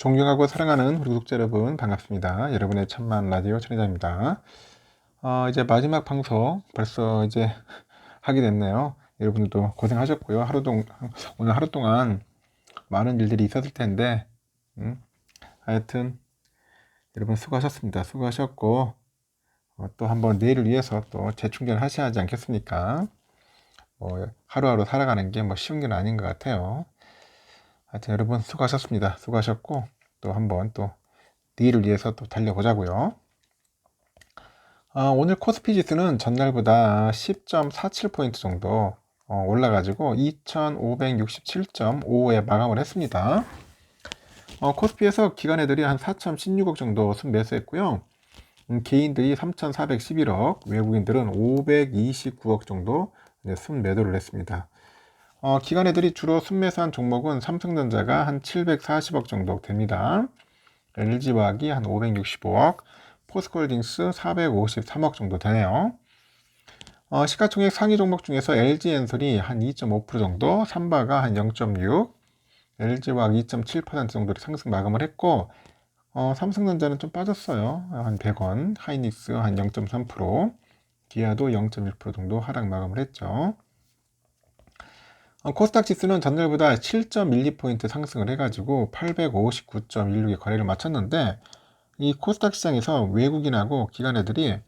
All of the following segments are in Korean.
존경하고 사랑하는 우리 구독자 여러분 반갑습니다. 여러분의 천만 라디오 천혜자입니다. 이제 마지막 방송 벌써 이제 하게 됐네요. 여러분들도 고생하셨고요. 오늘 하루 동안 많은 일들이 있었을 텐데, 하여튼 여러분 수고하셨습니다. 수고하셨고, 또 한번 내일을 위해서 또 재충전을 하셔야 하지 않겠습니까? 하루하루 살아가는 게 쉬운 건 아닌 것 같아요. 하여튼 여러분 수고하셨습니다. 수고하셨고, 또 한번 또 내일을 위해서 또 달려보자고요. 오늘 코스피 지수는 전날보다 10.47포인트 정도 올라가지고 2567.55에 마감을 했습니다. 코스피에서 기관애들이 한 4.16억 정도 순매수했고요. 개인들이 3,411억, 외국인들은 529억 정도 순매도를 했습니다. 기관애들이 주로 순매수한 종목은 삼성전자가 한 740억 정도 됩니다. LG화학이 한 565억, 포스코홀딩스 453억 정도 되네요. 시가총액 상위 종목 중에서 LG엔솔이 한 2.5% 정도, 삼바가 한 0.6, LG화학 2.7% 정도로 상승 마감을 했고, 삼성전자는 좀 빠졌어요. 한 100원, 하이닉스 한 0.3%, 기아도 0.1% 정도 하락 마감을 했죠. 코스닥 지수는 전날보다 7.12포인트 상승을 해가지고 859.16에 거래를 마쳤는데, 이 코스닥 시장에서 외국인하고 기관애들이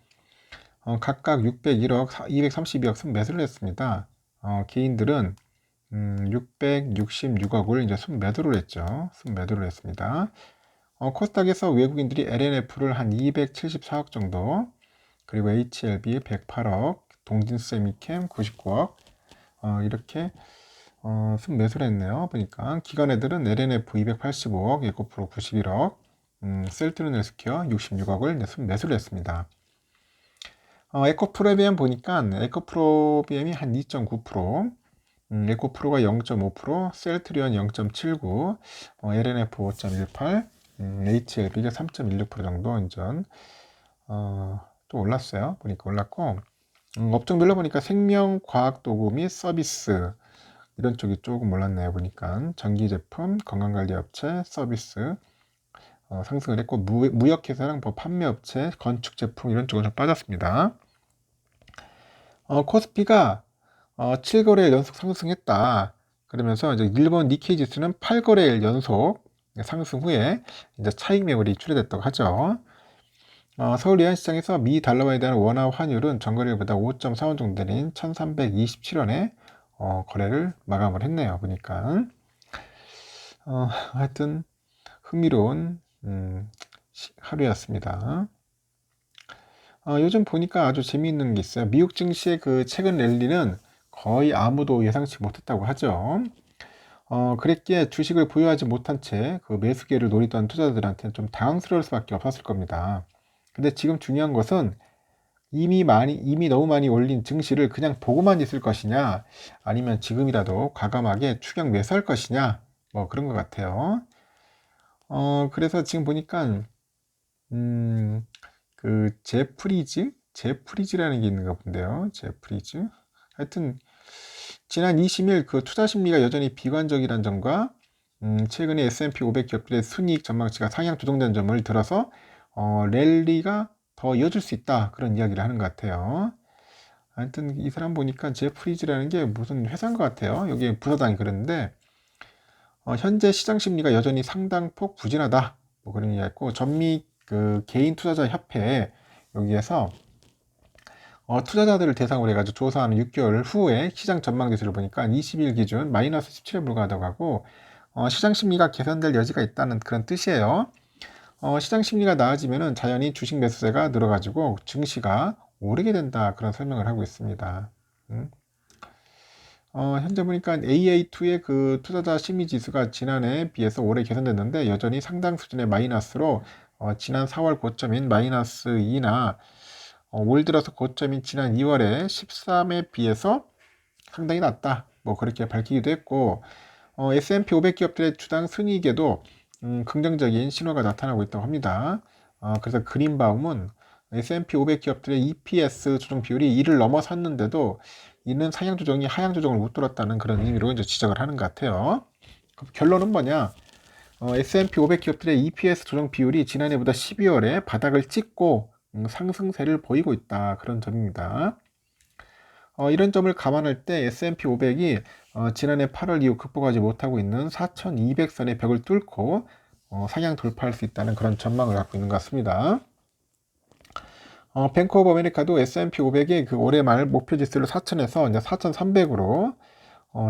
각각 601억, 232억 순매수를 했습니다. 개인들은 666억을 이제 순매도를 했죠. 순매도를 했습니다. 코스닥에서 외국인들이 LNF를 한 274억 정도, 그리고 HLB 108억, 동진세미캠 99억, 이렇게 순매수를 했네요. 보니까 기관애들은 LNF 285억, 에코프로 91억, 셀트론 헬스케어 66억을 순매수를 했습니다. 에코프로비엠 보니까 에코프로비엠이 한 2.9%, 에코프로가 0.5%, 셀트리온 0.79, LNF 5.18, HLB가 3.16% 정도 인전 또 올랐어요. 보니까 올랐고, 업종별로 보니까 생명과학도구 및 서비스 이런 쪽이 조금 올랐네요. 보니까 전기제품, 건강관리업체, 서비스 상승을 했고, 무역회사랑 판매업체, 건축제품 이런 쪽은 좀 빠졌습니다. 코스피가 7거래일 연속 상승했다. 그러면서 이제 일본 니케이 지수는 8거래일 연속 상승 후에 이제 차익 매물이 출회됐다고 하죠. 서울 예안시장에서 미 달러화에 대한 원화 환율은 전거래일보다 5.4원 정도 내린 1327원에 거래를 마감을 했네요. 보니까 하여튼 흥미로운 하루였습니다. 요즘 보니까 아주 재미있는 게 있어요. 미국 증시의 그 최근 랠리는 거의 아무도 예상치 못했다고 하죠. 그랬기에 주식을 보유하지 못한 채 그 매수기회를 노리던 투자자들한테는 좀 당황스러울 수밖에 없었을 겁니다. 근데 지금 중요한 것은 이미 너무 많이 올린 증시를 그냥 보고만 있을 것이냐, 아니면 지금이라도 과감하게 추격 매수할 것이냐, 그런 것 같아요. 그래서 지금 보니까, 그 제프리즈라는 게 있는가 본데요. 제프리즈. 하여튼 지난 20일 그 투자 심리가 여전히 비관적이란 점과 최근에 S&P 500 기업들의 순이익 전망치가 상향 조정된 점을 들어서 랠리가 더 이어질 수 있다, 그런 이야기를 하는 것 같아요. 하여튼 이 사람 보니까 제프리즈라는 게 무슨 회사인 것 같아요. 여기 부사장이 그랬는데 현재 시장 심리가 여전히 상당폭 부진하다, 그런 이야기했고, 전미 그 개인 투자자 협회 여기에서 투자자들을 대상으로 해가지고 조사하는 6개월 후에 시장 전망 지수를 보니까 20일 기준 마이너스 17에 불과하다고 하고, 시장 심리가 개선될 여지가 있다는 그런 뜻이에요. 시장 심리가 나아지면은 자연히 주식 매수세가 늘어가지고 증시가 오르게 된다, 그런 설명을 하고 있습니다. 현재 보니까 AA2의 그 투자자 심리 지수가 지난해에 비해서 올해 개선됐는데 여전히 상당 수준의 마이너스로 지난 4월 고점인 마이너스 2나 올 들어서 고점인 지난 2월에 13에 비해서 상당히 낮다, 그렇게 밝히기도 했고, S&P 500 기업들의 주당 순이익에도 긍정적인 신호가 나타나고 있다고 합니다. 그래서 그린바움은 S&P 500 기업들의 EPS 조정 비율이 1을 넘어섰는데도 이는 상향 조정이 하향 조정을 못 돌았다는 그런 의미로 이제 지적을 하는 것 같아요. 결론은 뭐냐? S&P 500 기업들의 EPS 조정 비율이 지난해보다 12월에 바닥을 찍고 상승세를 보이고 있다. 그런 점입니다. 이런 점을 감안할 때 S&P 500이 지난해 8월 이후 극복하지 못하고 있는 4,200선의 벽을 뚫고 상향 돌파할 수 있다는 그런 전망을 갖고 있는 것 같습니다. 뱅크 오브 아메리카도 S&P 500의 그 올해 말 목표 지수를 4,000에서 이제 4,300으로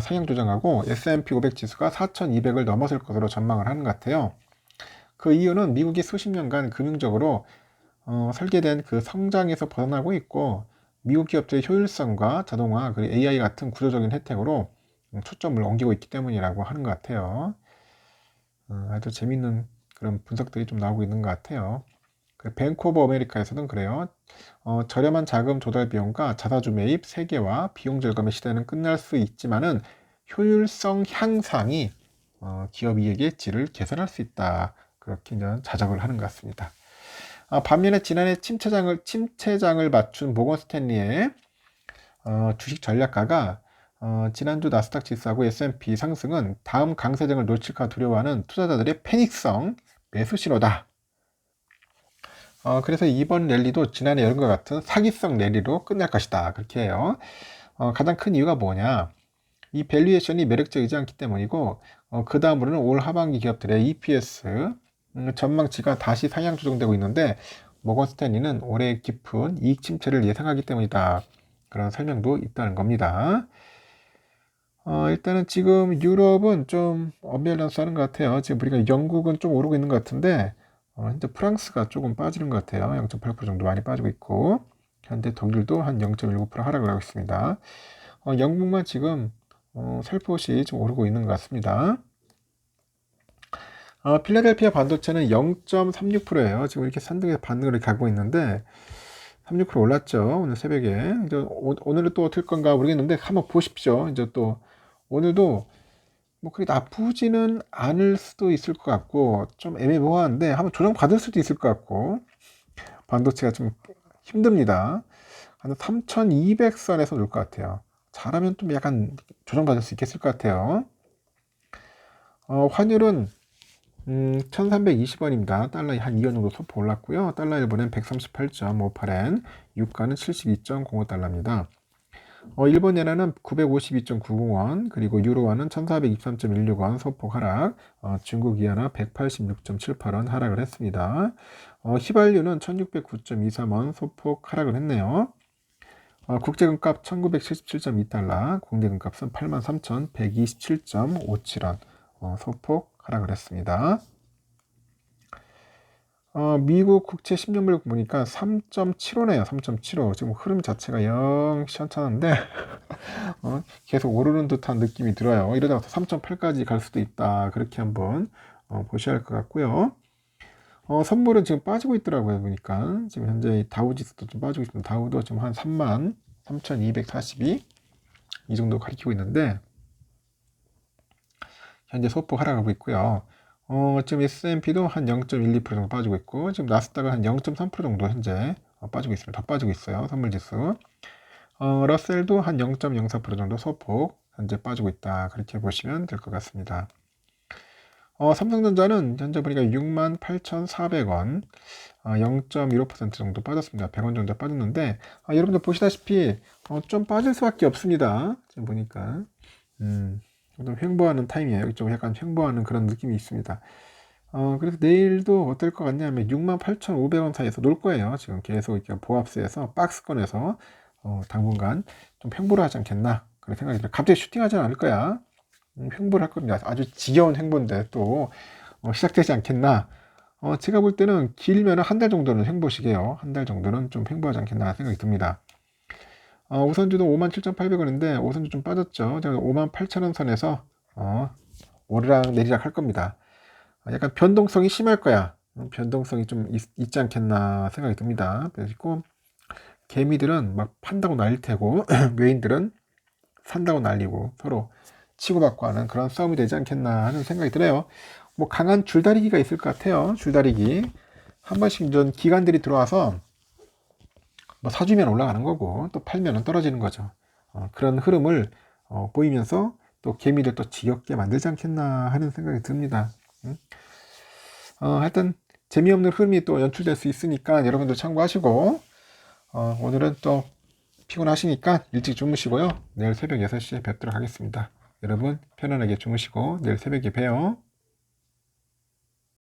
상향 조정하고 S&P 500 지수가 4,200을 넘어설 것으로 전망을 하는 것 같아요. 그 이유는 미국이 수십 년간 금융적으로 설계된 그 성장에서 벗어나고 있고 미국 기업들의 효율성과 자동화 그리고 AI 같은 구조적인 혜택으로 초점을 옮기고 있기 때문이라고 하는 것 같아요. 아주 재밌는 그런 분석들이 좀 나오고 있는 것 같아요. 그 뱅크 오브 아메리카에서는 그래요. 저렴한 자금 조달 비용과 자사주 매입 세계화 비용 절감의 시대는 끝날 수 있지만은 효율성 향상이 기업 이익의 질을 개선할 수 있다. 그렇게 이제 자정을 하는 것 같습니다. 반면에 지난해 침체장을 맞춘 모건 스탠리의 주식 전략가가 지난주 나스닥 지수하고 S&P 상승은 다음 강세장을 놓칠까 두려워하는 투자자들의 패닉성 매수 신호다. 그래서 이번 랠리도 지난해 여름과 같은 사기성 랠리로 끝날 것이다. 그렇게 해요. 가장 큰 이유가 뭐냐? 이 밸류에이션이 매력적이지 않기 때문이고, 그 다음으로는 올 하반기 기업들의 EPS 전망치가 다시 상향 조정되고 있는데, 모건 스탠리는 올해 깊은 이익 침체를 예상하기 때문이다. 그런 설명도 있다는 겁니다. 일단은 지금 유럽은 좀 언밸런스 하는 것 같아요. 지금 우리가 영국은 좀 오르고 있는 것 같은데, 현재 프랑스가 조금 빠지는 것 같아요. 0.8% 정도 많이 빠지고 있고, 현재 독일도 한 0.19% 하락을 하고 있습니다. 영국만 지금 살포시 좀 오르고 있는 것 같습니다. 필라델피아 반도체는 0.36%예요. 지금 이렇게 산등의 반등을 가고 있는데 36% 올랐죠. 오늘 새벽에. 이제 오늘은 또 어떨 건가 모르겠는데 한번 보십시오. 이제 또 오늘도 뭐 그렇게 나쁘지는 않을 수도 있을 것 같고 좀 애매모호한데 한번 조정 받을 수도 있을 것 같고 반도체가 좀 힘듭니다. 한 3200선에서 놀 것 같아요. 잘하면 좀 약간 조정받을 수 있겠을 것 같아요. 환율은 1320원입니다. 달러 한 2원 정도 소폭 올랐고요. 달러 일본은 138.58엔, 유가는 72.05달러입니다. 일본 예나는 952.90원, 그리고 유로화는 1423.16원 소폭 하락, 중국 이하나 186.78원 하락을 했습니다. 휘발유는 1609.23원 소폭 하락을 했네요. 국제금값 1977.2달러, 공대금값은 83,127.57원 소폭 하락을 했습니다. 미국 국채 10년물 보니까 3.75네요. 3.75. 지금 흐름 자체가 영 시원찮은데 계속 오르는 듯한 느낌이 들어요. 이러다가 3.8까지 갈 수도 있다. 그렇게 한번 보셔야 할 것 같고요. 선물은 지금 빠지고 있더라고요. 보니까 지금 현재 다우지수도 좀 빠지고 있습니다. 다우도 지금 한 33,242 이 정도 가리키고 있는데 현재 소폭 하락하고 있고요. 지금 S&P도 한 0.12% 정도 빠지고 있고 지금 나스닥은 한 0.3% 정도 현재 빠지고 있습니다. 더 빠지고 있어요. 선물지수. 러셀도 한 0.04% 정도 소폭 현재 빠지고 있다. 그렇게 보시면 될 것 같습니다. 삼성전자는 현재 보니까 68,400원, 0.15% 정도 빠졌습니다. 100원 정도 빠졌는데, 여러분들 보시다시피, 좀 빠질 수밖에 없습니다. 지금 보니까. 좀 횡보하는 타임이에요. 좀 약간 횡보하는 그런 느낌이 있습니다. 그래서 내일도 어떨 것 같냐면 68,500원 사이에서 놀 거예요. 지금 계속 이렇게 보합세에서 박스권에서 당분간 좀 횡보를 하지 않겠나 그런 생각이 들어요. 갑자기 슈팅하지는 않을 거야. 횡보를 할 겁니다. 아주 지겨운 횡보인데 또 시작되지 않겠나. 제가 볼 때는 길면 한 달 정도는 횡보시게요. 한 달 정도는 좀 횡보하지 않겠나 생각이 듭니다. 우선주도 57,800원인데 우선주 좀 빠졌죠. 제가 58,000원 선에서 오르락 내리락 할 겁니다. 약간 변동성이 심할 거야. 변동성이 좀 있지 않겠나 생각이 듭니다. 그리고 개미들은 막 판다고 날릴 테고 외인들은 산다고 날리고 서로 치고받고 하는 그런 싸움이 되지 않겠나 하는 생각이 들어요. 뭐 강한 줄다리기가 있을 것 같아요. 줄다리기 한 번씩 전 기관들이 들어와서 뭐 사주면 올라가는 거고 또 팔면 떨어지는 거죠. 그런 흐름을 보이면서 또 개미를 또 지겹게 만들지 않겠나 하는 생각이 듭니다. 하여튼 재미없는 흐름이 또 연출될 수 있으니까 여러분들 참고하시고, 오늘은 또 피곤하시니까 일찍 주무시고요. 내일 새벽 6시에 뵙도록 하겠습니다. 여러분 편안하게 주무시고 내일 새벽에 봬요.